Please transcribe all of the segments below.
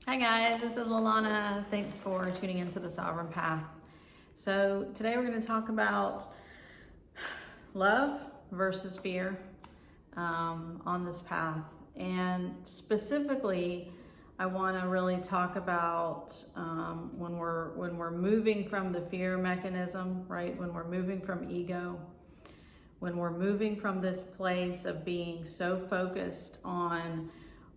Hi guys, this is Lalana. Thanks for tuning into the Sovereign Path. So today we're going to talk about love versus fear on this path. And specifically, I want to really talk about when we're moving from the fear mechanism, right? When we're moving from ego, when we're moving from this place of being so focused on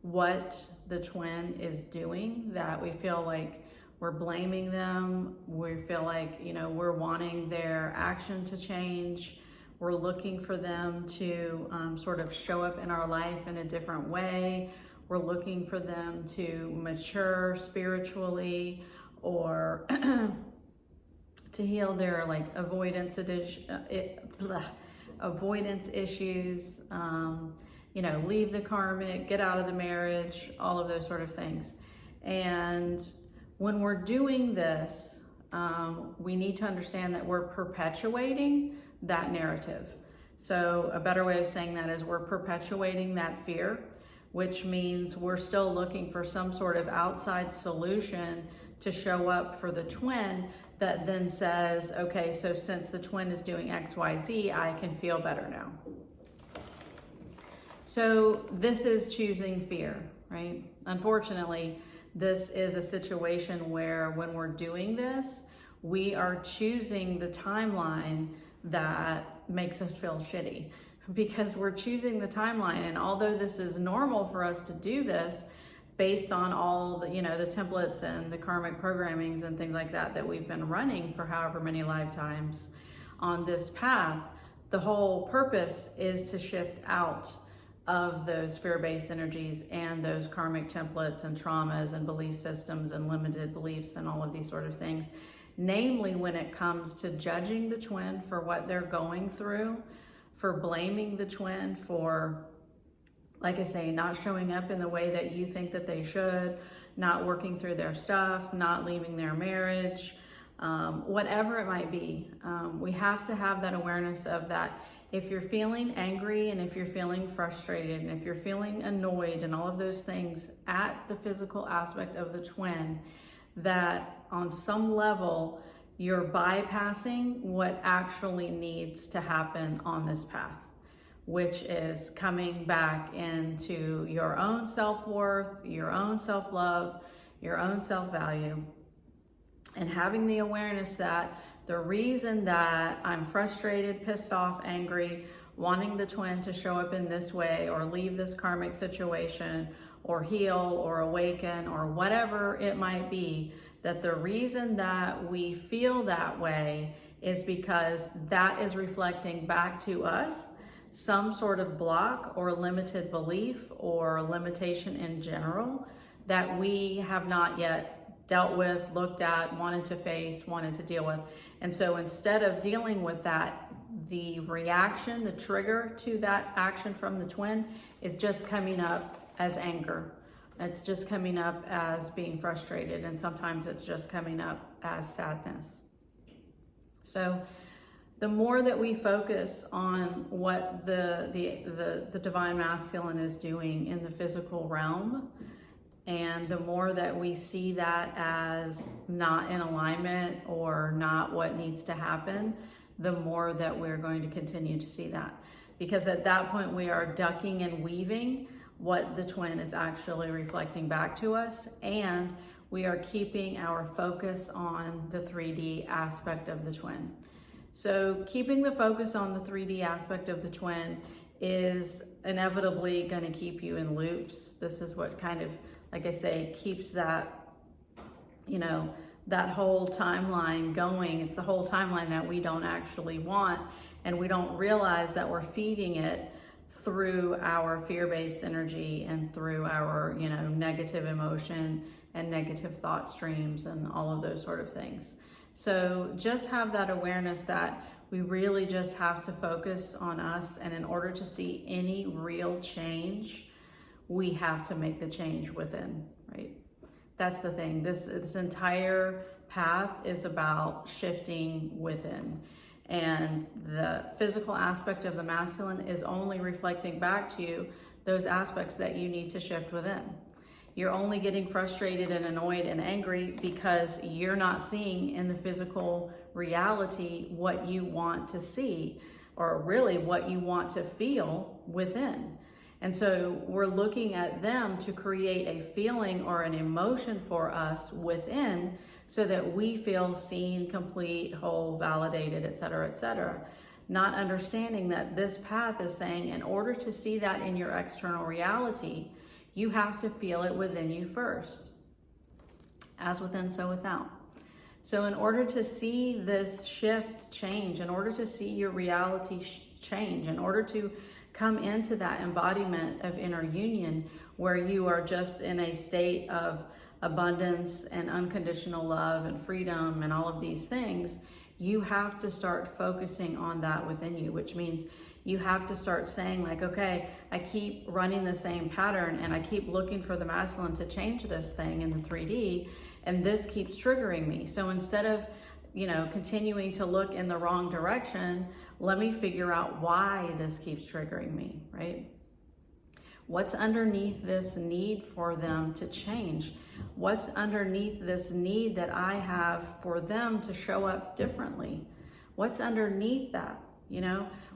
what the twin is doing that we feel like we're blaming them, we feel like, we're wanting their action to change, we're looking for them to sort of show up in our life in a different way, we're looking for them to mature spiritually or to heal their avoidance issues, leave the karmic, get out of the marriage, all of those sort of things. And when we're doing this, we need to understand that we're perpetuating that narrative. So a better way of saying that is we're perpetuating that fear, which means we're still looking for some sort of outside solution to show up for the twin that then says, okay, so since the twin is doing X, Y, Z, I can feel better now. So this is choosing fear, right? Unfortunately, this is a situation where when we're doing this, we are choosing the timeline that makes us feel shitty because we're choosing the timeline. And although this is normal for us to do this based on all the, the templates and the karmic programmings and things like that we've been running for however many lifetimes on this path, the whole purpose is to shift out of those fear-based energies and those karmic templates and traumas and belief systems and limited beliefs and all of these sort of things. Namely, when it comes to judging the twin for what they're going through, for blaming the twin for, like I say, not showing up in the way that you think that they should, not working through their stuff, not leaving their marriage, whatever it might be. We have to have that awareness of that. If you're feeling angry and if you're feeling frustrated and if you're feeling annoyed and all of those things at the physical aspect of the twin, that on some level you're bypassing what actually needs to happen on this path, which is coming back into your own self-worth, your own self-love, your own self-value, and having the awareness that the reason that I'm frustrated, pissed off, angry, wanting the twin to show up in this way or leave this karmic situation or heal or awaken or whatever it might be, that the reason that we feel that way is because that is reflecting back to us some sort of block or limited belief or limitation in general that we have not yet dealt with, looked at, wanted to face, wanted to deal with. And so instead of dealing with that, the reaction, the trigger to that action from the twin is just coming up as anger. It's just coming up as being frustrated. And sometimes it's just coming up as sadness. So the more that we focus on what the divine masculine is doing in the physical realm, and the more that we see that as not in alignment or not what needs to happen, the more that we're going to continue to see that. Because at that point, we are ducking and weaving what the twin is actually reflecting back to us, and we are keeping our focus on the 3D aspect of the twin. So keeping the focus on the 3D aspect of the twin is inevitably going to keep you in loops. This is what kind of, like I say, keeps that, that whole timeline going. It's the whole timeline that we don't actually want, and we don't realize that we're feeding it through our fear-based energy and through our, negative emotion and negative thought streams and all of those sort of things. So just have that awareness that we really just have to focus on us, and in order to see any real change, we have to make the change within, right? That's the thing. This entire path is about shifting within. And the physical aspect of the masculine is only reflecting back to you those aspects that you need to shift within. you're only getting frustrated and annoyed and angry because you're not seeing in the physical reality what you want to see, or really what you want to feel within. And so we're looking at them to create a feeling or an emotion for us within, so that we feel seen, complete, whole, validated, etc., etc. Not understanding that this path is saying, in order to see that in your external reality, you have to feel it within you first. As within, so without. So in order to see this shift change, in order to see your reality change, in order to come into that embodiment of inner union, where you are just in a state of abundance and unconditional love and freedom and all of these things, you have to start focusing on that within you, which means you have to start saying, like, okay, I keep running the same pattern and I keep looking for the masculine to change this thing in the 3D, and this keeps triggering me. So instead of, continuing to look in the wrong direction, let me figure out why this keeps triggering me, right? What's underneath this need for them to change? What's underneath this need that I have for them to show up differently? What's underneath that?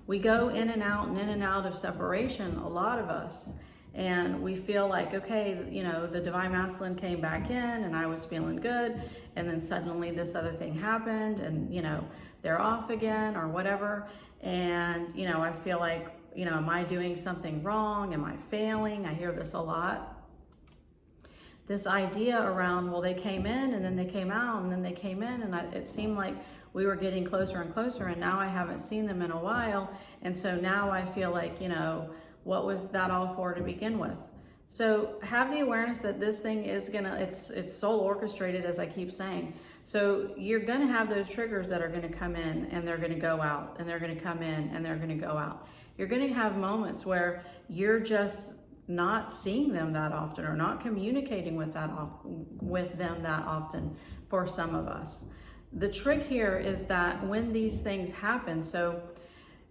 We go in and out of separation, a lot of us, and we feel like, okay, the divine masculine came back in and I was feeling good, and then suddenly this other thing happened, and they're off again or whatever, and I feel like, am I doing something wrong? Am I failing? I hear this a lot. This idea around, well, they came in and then they came out and then they came in, and it seemed like we were getting closer and closer, and now I haven't seen them in a while, and so now I feel like, what was that all for to begin with? So have the awareness that this thing is it's soul orchestrated, as I keep saying. So you're gonna have those triggers that are gonna come in and they're gonna go out, and they're gonna come in and they're gonna go out. You're gonna have moments where you're just not seeing them that often, or not communicating with them that often for some of us. The trick here is that when these things happen, so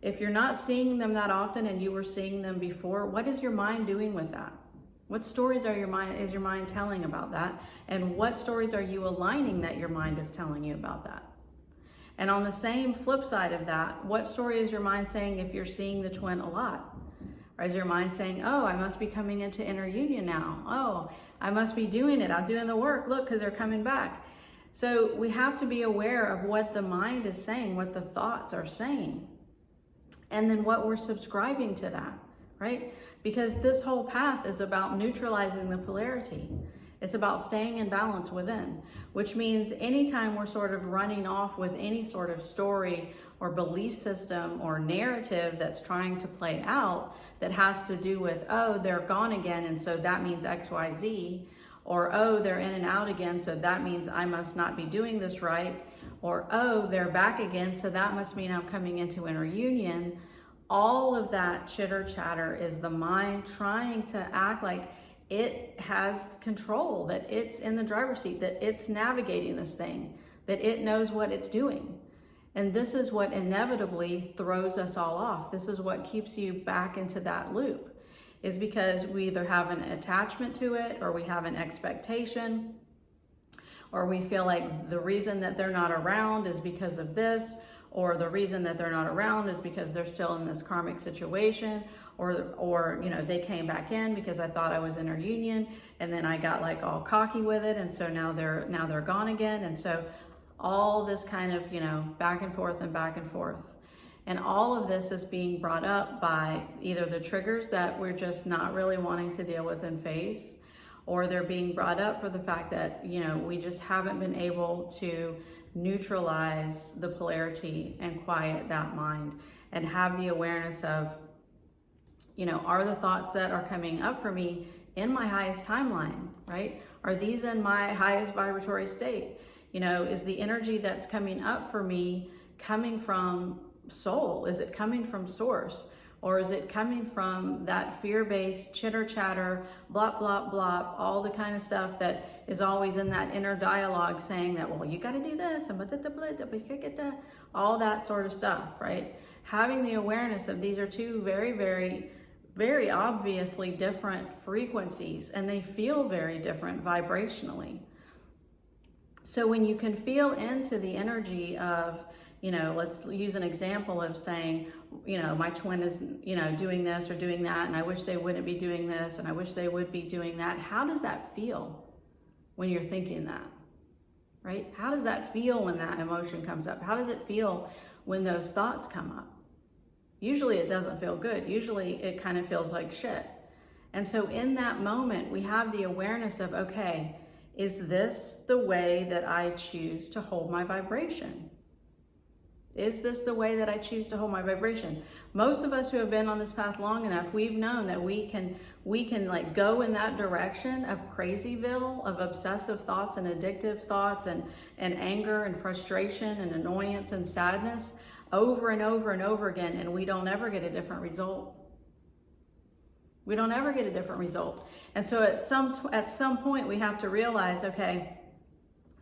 if you're not seeing them that often and you were seeing them before, what is your mind doing with that? What stories is your mind telling about that? And what stories are you aligning that your mind is telling you about that? And on the same flip side of that, what story is your mind saying if you're seeing the twin a lot? Or is your mind saying, oh, I must be coming into inner union now. Oh, I must be doing it. I'm doing the work. Look, because they're coming back. So we have to be aware of what the mind is saying, what the thoughts are saying, and then what we're subscribing to that, right? Because this whole path is about neutralizing the polarity. It's about staying in balance within, which means anytime we're sort of running off with any sort of story or belief system or narrative that's trying to play out that has to do with, oh, they're gone again, and so that means X, Y, Z, or, oh, they're in and out again, so that means I must not be doing this right, or, oh, they're back again, so that must mean I'm coming into inner union. All of that chitter chatter is the mind trying to act like it has control, that it's in the driver's seat, that it's navigating this thing, that it knows what it's doing. And this is what inevitably throws us all off. This is what keeps you back into that loop, is because we either have an attachment to it, or we have an expectation, or we feel like the reason that they're not around is because of this, or the reason that they're not around is because they're still in this karmic situation, or they came back in because I thought I was in inner union, and then I got like all cocky with it, and so now they're gone again. And so all this kind of back and forth and back and forth. And all of this is being brought up by either the triggers that we're just not really wanting to deal with and face, or they're being brought up for the fact that, we just haven't been able to neutralize the polarity and quiet that mind and have the awareness of, are the thoughts that are coming up for me in my highest timeline, right? Are these in my highest vibratory state? Is the energy that's coming up for me coming from soul? Is it coming from source? Or is it coming from that fear-based chitter chatter, blop, blop, blop, all the kind of stuff that is always in that inner dialogue saying that, well, you got to do this, and all that sort of stuff, right? Having the awareness of these are two very, very very obviously different frequencies, and they feel very different vibrationally. So when you can feel into the energy of, let's use an example of saying, my twin is, doing this or doing that, and I wish they wouldn't be doing this, and I wish they would be doing that. How does that feel when you're thinking that, right? How does that feel when that emotion comes up? How does it feel when those thoughts come up? Usually it doesn't feel good. Usually it kind of feels like shit. And so in that moment, we have the awareness of, okay, is this the way that I choose to hold my vibration? Is this the way that I choose to hold my vibration? Most of us who have been on this path long enough, we've known that we can like go in that direction of crazyville, of obsessive thoughts and addictive thoughts and anger and frustration and annoyance and sadness over and over and over again, and we don't ever get a different result. We don't ever get a different result. And so at some point we have to realize, okay,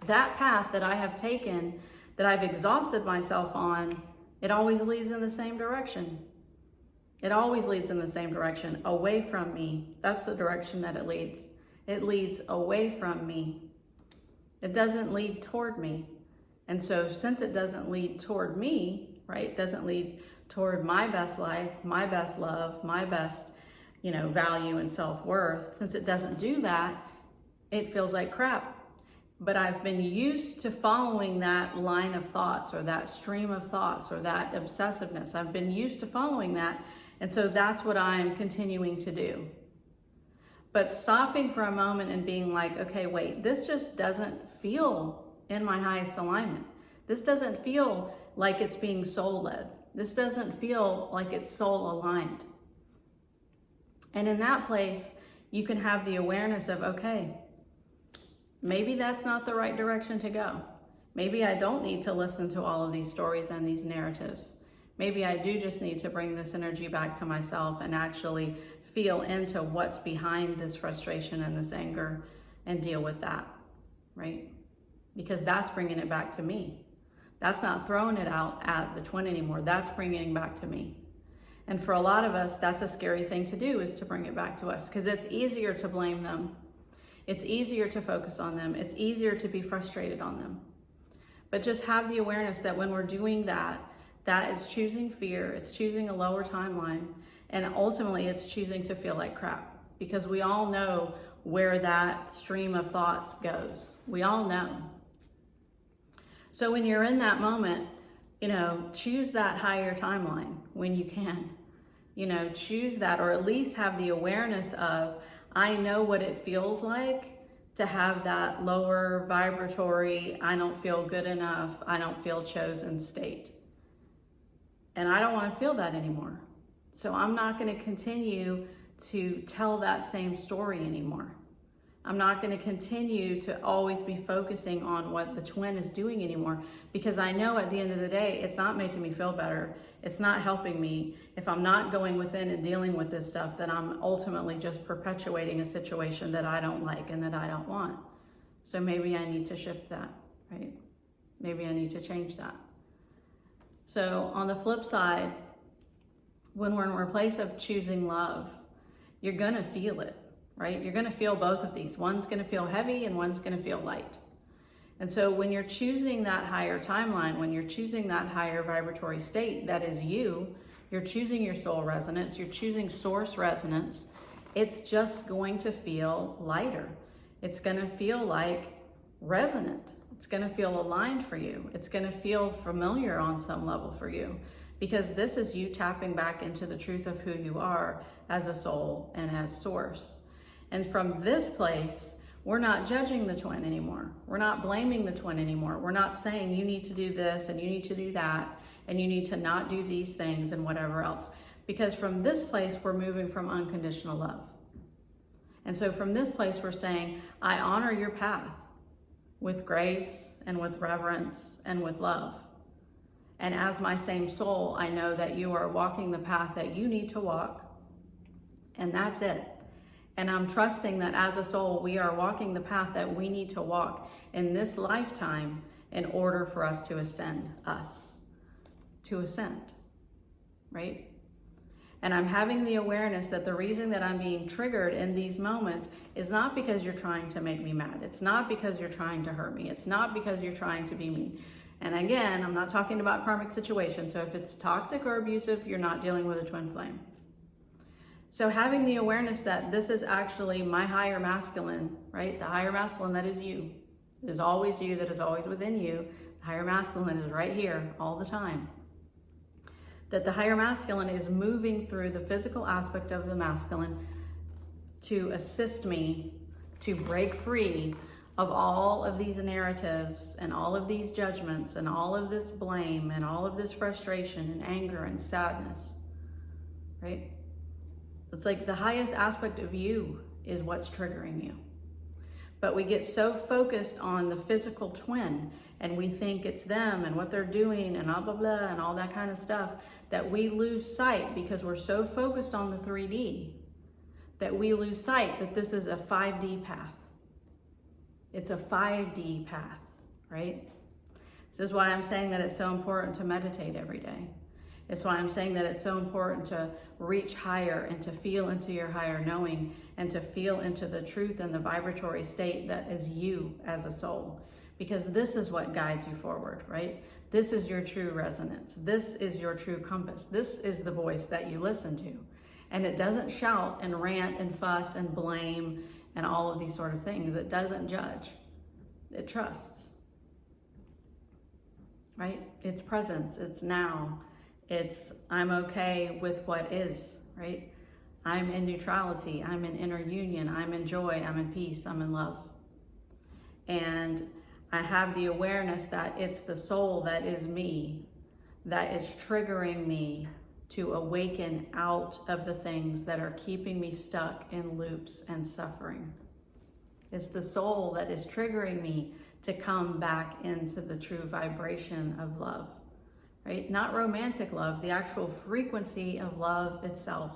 that path that I have taken, that I've exhausted myself on, it always leads in the same direction. It always leads in the same direction, away from me. That's the direction that it leads. It leads away from me. It doesn't lead toward me. And so since it doesn't lead toward me, right, it doesn't lead toward my best life, my best love, my best, value and self-worth, since it doesn't do that, it feels like crap. But I've been used to following that line of thoughts or that stream of thoughts or that obsessiveness. I've been used to following that. And so that's what I'm continuing to do. But stopping for a moment and being like, okay, wait, this just doesn't feel in my highest alignment. This doesn't feel like it's being soul led. This doesn't feel like it's soul aligned. And in that place, you can have the awareness of, okay, maybe that's not the right direction to go. Maybe I don't need to listen to all of these stories and these narratives. Maybe I do just need to bring this energy back to myself and actually feel into what's behind this frustration and this anger and deal with that, right? Because that's bringing it back to me. That's not throwing it out at the twin anymore. That's bringing it back to me. And for a lot of us, that's a scary thing to do, is to bring it back to us, because it's easier to blame them. It's easier to focus on them. It's easier to be frustrated on them. But just have the awareness that when we're doing that, that is choosing fear. It's choosing a lower timeline. And ultimately, it's choosing to feel like crap, because we all know where that stream of thoughts goes. We all know. So when you're in that moment, choose that higher timeline when you can. Choose that, or at least have the awareness of, I know what it feels like to have that lower vibratory, I don't feel good enough, I don't feel chosen state. And I don't want to feel that anymore. So I'm not going to continue to tell that same story anymore. I'm not going to continue to always be focusing on what the twin is doing anymore, because I know at the end of the day, it's not making me feel better. It's not helping me. If I'm not going within and dealing with this stuff, then I'm ultimately just perpetuating a situation that I don't like and that I don't want. So maybe I need to shift that, right? Maybe I need to change that. So on the flip side, when we're in a place of choosing love, you're going to feel it. Right? You're going to feel both of these. One's going to feel heavy and one's going to feel light. And so when you're choosing that higher timeline, when you're choosing that higher vibratory state, that is you're choosing your soul resonance, you're choosing source resonance, it's just going to feel lighter. It's going to feel like resonant. It's going to feel aligned for you. It's going to feel familiar on some level for you, because this is you tapping back into the truth of who you are as a soul and as source. And from this place, we're not judging the twin anymore. We're not blaming the twin anymore. We're not saying you need to do this and you need to do that and you need to not do these things and whatever else. Because from this place, we're moving from unconditional love. And so from this place, we're saying, I honor your path with grace and with reverence and with love. And as my same soul, I know that you are walking the path that you need to walk. And that's it. And I'm trusting that as a soul, we are walking the path that we need to walk in this lifetime in order for us to ascend, right? And I'm having the awareness that the reason that I'm being triggered in these moments is not because you're trying to make me mad. It's not because you're trying to hurt me. It's not because you're trying to be mean. And again, I'm not talking about karmic situations. So if it's toxic or abusive, you're not dealing with a twin flame. So having the awareness that this is actually my higher masculine, right? The higher masculine that is you. It is always you, that is always within you. The higher masculine is right here all the time. That the higher masculine is moving through the physical aspect of the masculine to assist me to break free of all of these narratives and all of these judgments and all of this blame and all of this frustration and anger and sadness, right? It's like the highest aspect of you is what's triggering you. But we get so focused on the physical twin and we think it's them and what they're doing and blah, blah, blah, and all that kind of stuff that we lose sight because we're so focused on the 3D that we lose sight that this is a 5D path. It's a 5D path, right? This is why I'm saying that it's so important to meditate every day. It's why I'm saying that it's so important to reach higher and to feel into your higher knowing and to feel into the truth and the vibratory state that is you as a soul. Because this is what guides you forward, right? This is your true resonance. This is your true compass. This is the voice that you listen to. And it doesn't shout and rant and fuss and blame and all of these sort of things. It doesn't judge. It trusts, right? It's presence. It's now. It's, I'm okay with what is, right? I'm in neutrality. I'm in inner union. I'm in joy. I'm in peace. I'm in love. And I have the awareness that it's the soul that is me, that is triggering me to awaken out of the things that are keeping me stuck in loops and suffering. It's the soul that is triggering me to come back into the true vibration of love. Right? Not romantic love, the actual frequency of love itself,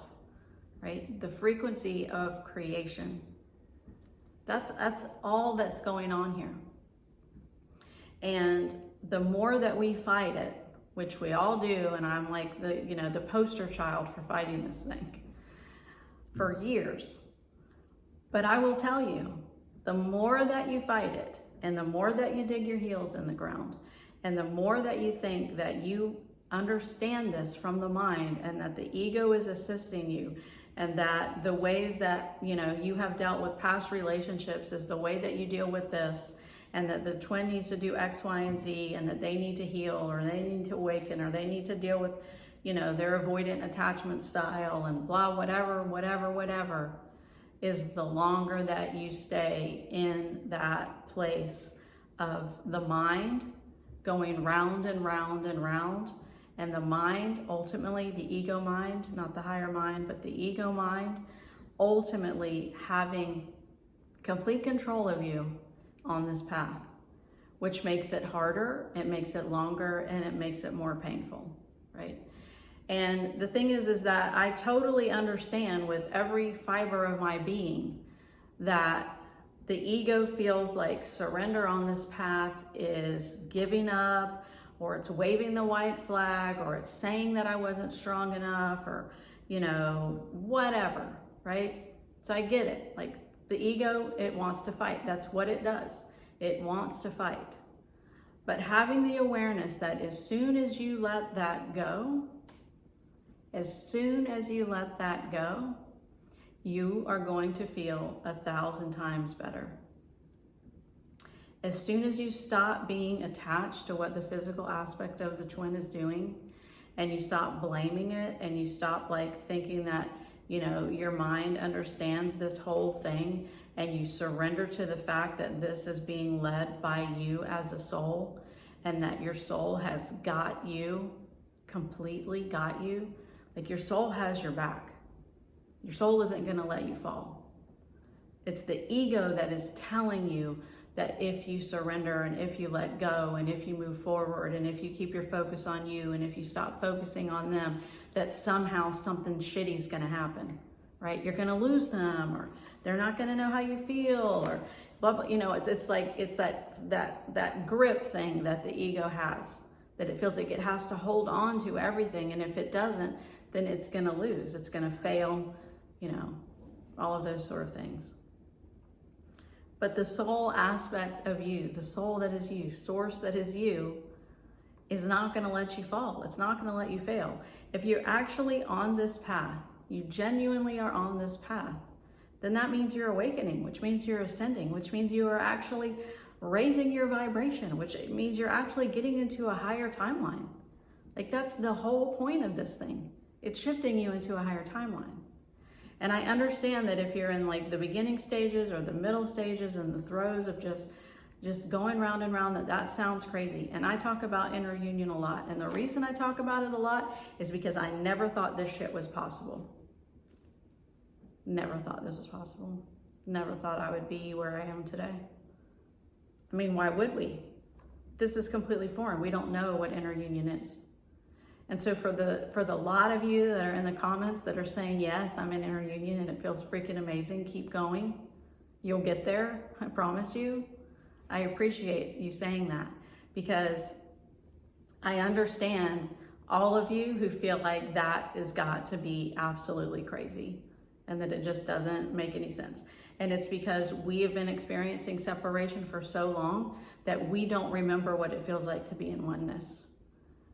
right? The frequency of creation. That's all that's going on here. And the more that we fight it, which we all do, and I'm like the poster child for fighting this thing for years. But I will tell you, the more that you fight it, and the more that you dig your heels in the ground, and the more that you think that you understand this from the mind and that the ego is assisting you and that the ways that, you have dealt with past relationships is the way that you deal with this and that the twin needs to do X, Y, and Z and that they need to heal or they need to awaken or they need to deal with, their avoidant attachment style and blah, whatever, is the longer that you stay in that place of the mind going round and round and round, and the mind, ultimately the ego mind, not the higher mind, but the ego mind, ultimately having complete control of you on this path, which makes it harder, it makes it longer, and it makes it more painful, right? And the thing is that I totally understand with every fiber of my being that the ego feels like surrender on this path is giving up, or it's waving the white flag, or it's saying that I wasn't strong enough, or, whatever, right? So I get it. Like the ego, it wants to fight. That's what it does. It wants to fight. But having the awareness that as soon as you let that go, you are going to feel 1,000 times better. As soon as you stop being attached to what the physical aspect of the twin is doing, and you stop blaming it, and you stop thinking that, your mind understands this whole thing, and you surrender to the fact that this is being led by you as a soul, and that your soul has got you, completely got you. Like your soul has your back. Your soul isn't going to let you fall. It's the ego that is telling you that if you surrender and if you let go and if you move forward and if you keep your focus on you and if you stop focusing on them, that somehow something shitty is going to happen, right? You're going to lose them, or they're not going to know how you feel, or blah, blah. It's that grip thing that the ego has, that it feels like it has to hold on to everything. And if it doesn't, then it's going to lose. It's going to fail, you know, all of those sort of things. But the soul aspect of you, the soul that is you, source that is you, is not going to let you fall. It's not going to let you fail. If you're actually on this path, you genuinely are on this path, then that means you're awakening, which means you're ascending, which means you are actually raising your vibration, which means you're actually getting into a higher timeline. Like, that's the whole point of this thing. It's shifting you into a higher timeline. And I understand that if you're in like the beginning stages or the middle stages and the throes of just going round and round, that sounds crazy. And I talk about inner union a lot. And the reason I talk about it a lot is because I never thought this shit was possible. Never thought this was possible. Never thought I would be where I am today. I mean, why would we? This is completely foreign. We don't know what inner union is. And so for the lot of you that are in the comments that are saying, yes, I'm in inner union and it feels freaking amazing, keep going. You'll get there, I promise you. I appreciate you saying that, because I understand all of you who feel like that has got to be absolutely crazy and that it just doesn't make any sense. And it's because we have been experiencing separation for so long that we don't remember what it feels like to be in oneness.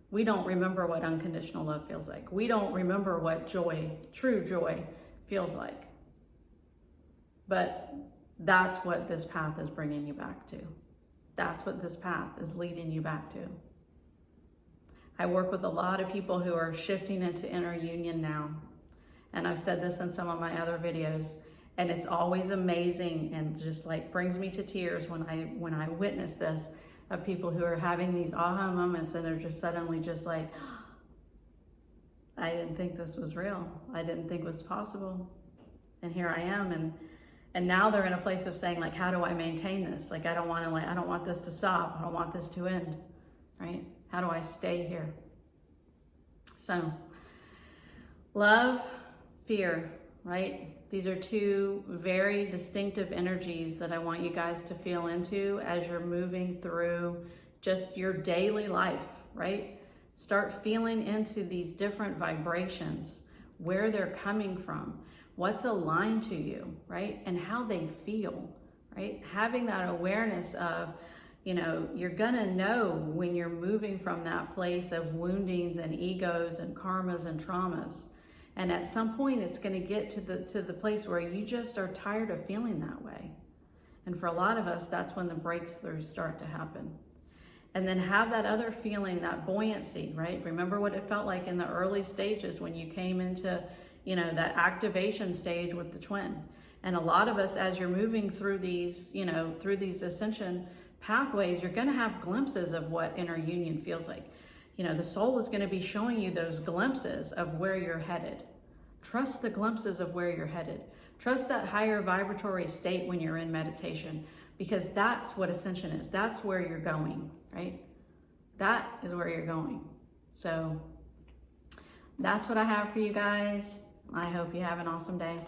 We don't remember what unconditional love feels like. We don't remember what joy, true joy, feels like. But that's what this path is bringing you back to. That's what this path is leading you back to. I work with a lot of people who are shifting into inner union now. And I've said this in some of my other videos, and it's always amazing and just like brings me to tears when I witness this, of people who are having these aha moments and they're just suddenly just like, I didn't think this was real. I didn't think it was possible. And here I am. And now they're in a place of saying, like, how do I maintain this? Like, I don't want this to stop. I don't want this to end, right? How do I stay here? So, love, fear, right? These are two very distinctive energies that I want you guys to feel into as you're moving through just your daily life, right? Start feeling into these different vibrations, where they're coming from, what's aligned to you, right? And how they feel, right? Having that awareness of, you know, you're gonna know when you're moving from that place of woundings and egos and karmas and traumas. And at some point, it's going to get to the place where you just are tired of feeling that way. And for a lot of us, that's when the breakthroughs start to happen. And then have that other feeling, that buoyancy, right? Remember what it felt like in the early stages when you came into, you know, that activation stage with the twin. And a lot of us, as you're moving through these, you know, through these ascension pathways, you're going to have glimpses of what inner union feels like. You know, the soul is going to be showing you those glimpses of where you're headed. Trust the glimpses of where you're headed. Trust that higher vibratory state when you're in meditation, because that's what ascension is. That's where you're going, right? That is where you're going. So that's what I have for you guys. I hope you have an awesome day.